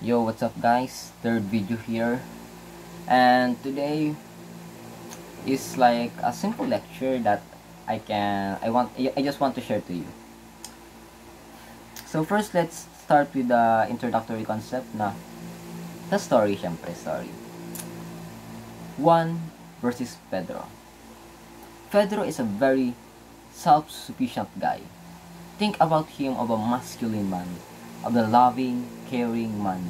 Yo, what's up guys? Third video here. And today is like a simple lecture that I just want to share to you. So first, let's start with the introductory concept na the story, syempre, story. Juan versus Pedro. Pedro is a very self-sufficient guy. Think about him of a masculine man, of the loving, caring man.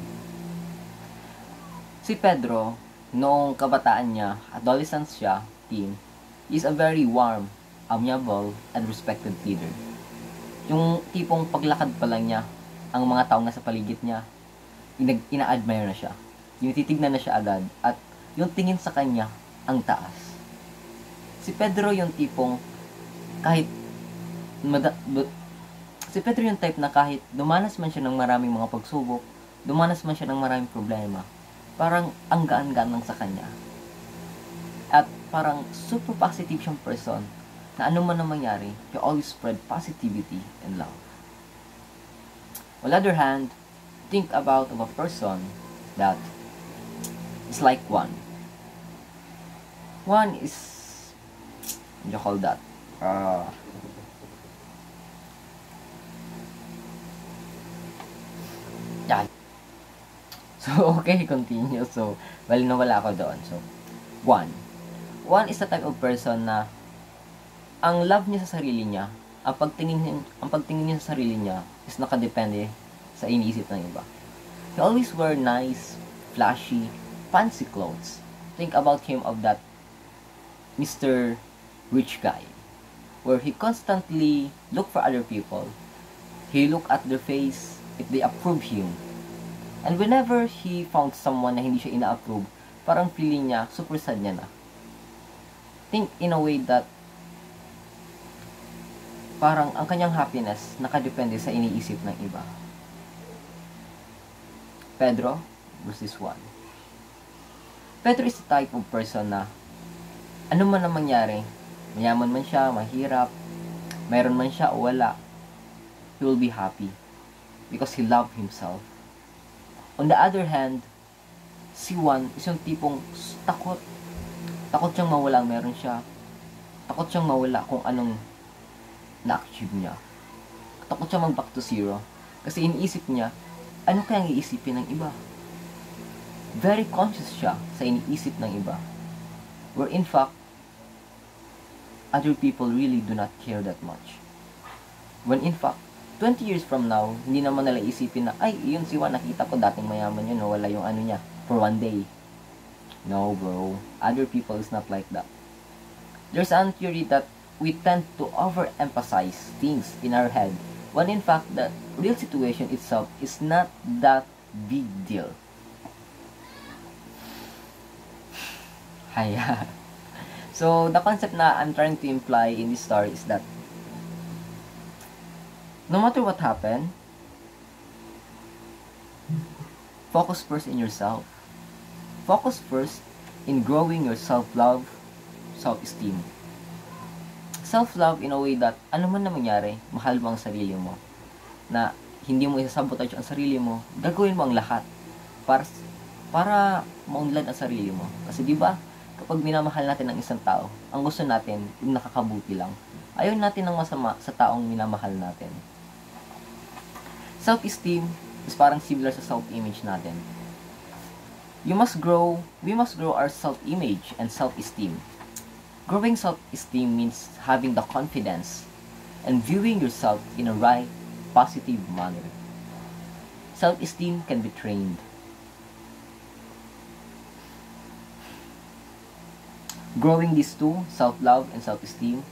Si Pedro, noong kabataan niya, adolescence siya, teen, is a very warm, amiable, and respected leader. Yung tipong paglakad pa lang niya, ang mga taong nasa paligid niya, ina-admire na siya. Yung titignan na siya agad, at yung tingin sa kanya, ang taas. Si Pedro yung tipong, si Pedro yung type na kahit dumanas man siya ng maraming mga pagsubok, dumanas man siya ng maraming problema, parang ang gaan-gaan lang sa kanya. At parang super positive siyang person na ano man ang mangyari, he always spread positivity and love. On the other hand, think about of a person that is like Juan. Juan is, what do you call that? Yeah. So, okay, continue. So, wala ako doon. So, Juan is the type of person na ang love niya sa sarili niya, ang pagtingin niya sa sarili niya is nakadepende sa iniisip ng iba. He always wear nice, flashy, fancy clothes. Think about him of that Mr. Rich guy, where he constantly look for other people. He look at their face if they approve him. And whenever he found someone na hindi siya ina-approve, parang feeling niya, super sad niya na. Think in a way that parang ang kanyang happiness nakadepende sa iniisip ng iba. Pedro versus Juan. Pedro is the type of person na ano man ang mangyari, mayaman man siya, mahirap, mayroon man siya o wala, he will be happy because he loved himself. On the other hand, si Juan is yung tipong takot. Takot siyang mawala meron siya. Takot siyang mawala kung anong na-achieve niya. Takot siyang mag-back to zero. Kasi iniisip niya, ano kayang iisipin ng iba? Very conscious siya sa iniisip ng iba. Where in fact, other people really do not care that much. When in fact, 20 years from now, hindi naman nila isipin na, ay, yun si Juan, nakita ko dating mayaman yun, wala yung ano niya, for one day. No, bro. Other people is not like that. There's a theory that we tend to overemphasize things in our head, when in fact, the real situation itself is not that big deal. Haya. So, the concept na I'm trying to imply in this story is that no matter what happened, focus first in yourself. Focus first in growing your self-love, self-esteem. Self-love in a way that ano man na mangyari, mahal mo ang sarili mo. Na hindi mo isasabotage ang sarili mo, gagawin mo ang lahat para maunlad ang sarili mo. Kasi di ba, kapag minamahal natin ang isang tao, ang gusto natin, yung nakakabuti lang. Ayaw natin ng masama sa taong minamahal natin. Self-esteem is parang similar sa self-image natin. We must grow our self-image and self-esteem. Growing self-esteem means having the confidence and viewing yourself in a right, positive manner. Self-esteem can be trained. Growing these two, self-love and self-esteem,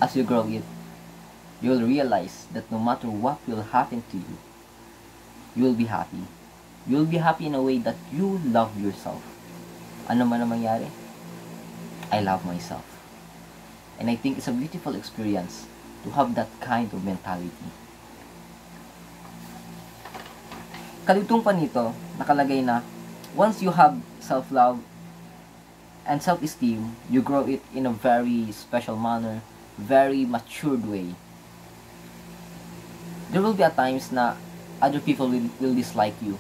as you grow it, you'll realize that no matter what will happen to you, you will be happy. You'll be happy in a way that you love yourself. Ano man ang mangyari, I love myself. And I think it's a beautiful experience to have that kind of mentality. Kalutong pa nito, nakalagay na, once you have self-love and self-esteem, you grow it in a very special manner, very matured way. There will be a times na other people will dislike you.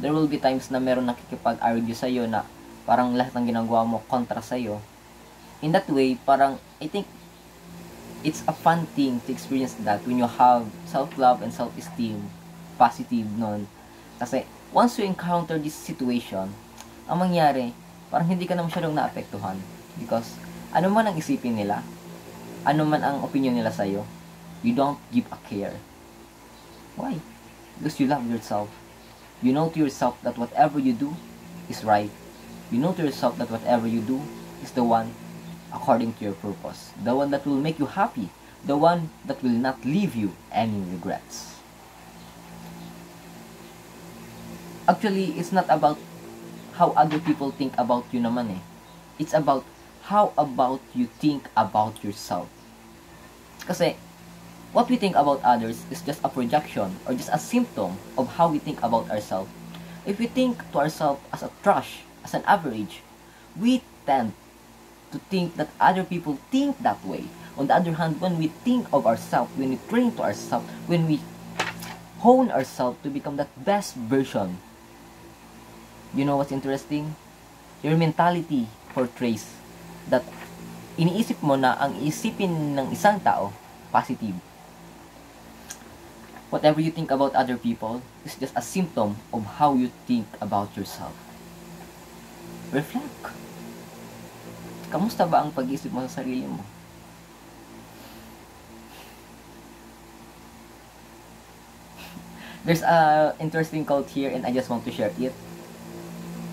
There will be times na meron nakikipag-argue sa'yo na parang lahat ng ginagawa mo kontra sa'yo. In that way, parang, I think, it's a fun thing to experience that when you have self-love and self-esteem, positive nun. Kasi, once you encounter this situation, ang mangyari, parang hindi ka na masyadong naapektuhan. Because, ano man ang isipin nila, ano man ang opinion nila sa'yo, you don't give a care. Why? Because you love yourself. You know to yourself that whatever you do is right. You know to yourself that whatever you do is the one according to your purpose. The one that will make you happy. The one that will not leave you any regrets. Actually, it's not about how other people think about you naman eh. It's about how about you think about yourself. Kasi, what we think about others is just a projection or just a symptom of how we think about ourselves. If we think to ourselves as a trash, as an average, we tend to think that other people think that way. On the other hand, when we think of ourselves, when we train to ourselves, when we hone ourselves to become that best version, you know what's interesting? Your mentality portrays that iniisip mo na ang isipin ng isang tao, positive. Whatever you think about other people is just a symptom of how you think about yourself. Reflect. Kamusta ba ang pag-iisip mo sa sarili mo? There's a interesting quote here and I just want to share it.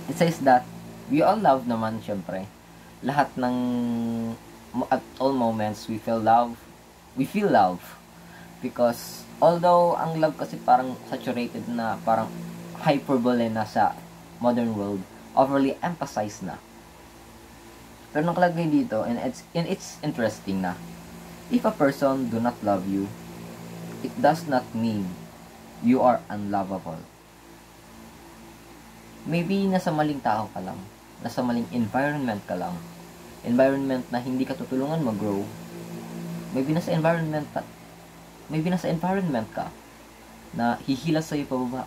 It says that we all love naman, syempre. Lahat ng at all moments we feel love. We feel love because although ang love kasi parang saturated na, parang hyperbole na sa modern world, overly emphasized na. Pero nakalagay dito, and it's interesting na, if a person do not love you, it does not mean you are unlovable. Maybe nasa maling tao ka lang, nasa maling environment ka lang, environment na hindi ka tutulungan mag-grow. Maybe nasa environment ka na hihila sa'yo pababa.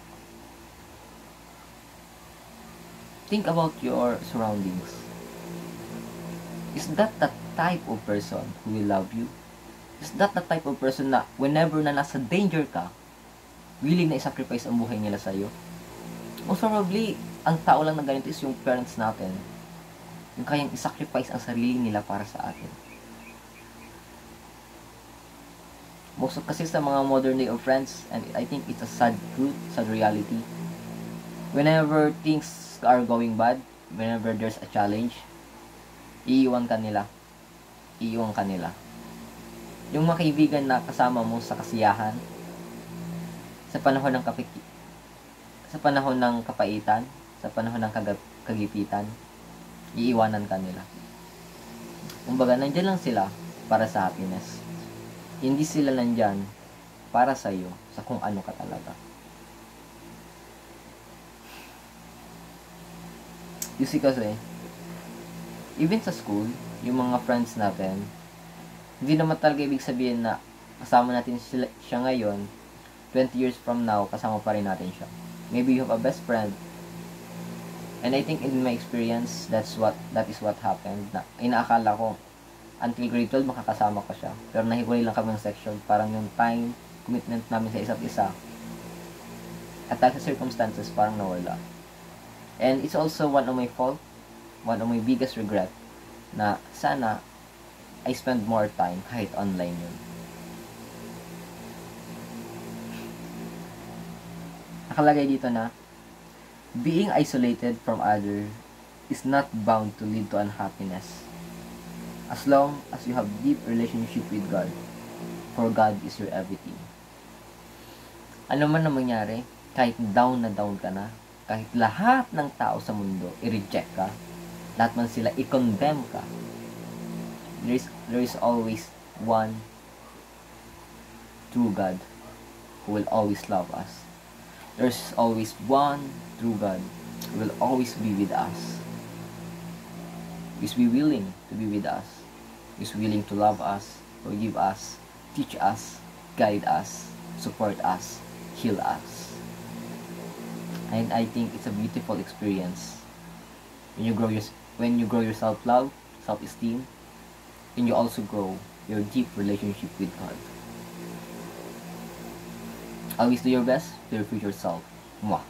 Think about your surroundings. Is that the type of person who will love you? Is that the type of person na whenever na nasa danger ka, willing na i-sacrifice ang buhay nila sa'yo? Most probably, ang tao lang na ganito is yung parents natin. Yung kayang i-sacrifice ang sarili nila para sa atin. Most of kasi sa mga modern day of friends, and I think it's a sad truth, sad reality. Whenever things are going bad, whenever there's a challenge, iiwan ka nila. Yung mga kaibigan na kasama mo sa kasiyahan, sa panahon ng kapaitan, sa panahon ng kagipitan, iiwanan ka nila. Kumbaga, nandyan lang sila para sa happiness. Hindi sila nandyan para sa'yo, sa kung ano ka talaga. You see kasi, even sa school, yung mga friends natin, hindi naman talaga ibig sabihin na kasama natin siya ngayon, 20 years from now, kasama pa rin natin siya. Maybe you have a best friend, and I think in my experience, that is what happened. Na inaakala ko, until grade 12, makakasama ko siya. Pero nahihuli lang kami ng section, parang yung time, commitment namin sa isa't isa, at dahil sa circumstances, parang nawala. And it's also one of my fault, one of my biggest regret, na sana I spend more time kahit online yun. Nakalagay dito na, being isolated from others is not bound to lead to unhappiness. As long as you have deep relationship with God, for God is your everything. Ano man na mangyari, kahit down na down ka na, kahit lahat ng tao sa mundo i-reject ka, lahat man sila i-condemn ka, there is always one true God who will always love us. There's always one true God who will always be with us. Who is willing to be with us. Who is willing to love us, forgive us, teach us, guide us, support us, heal us. And I think it's a beautiful experience when you grow your self-love, self-esteem, and you also grow your deep relationship with God. Always do your best to your future self. Mwah.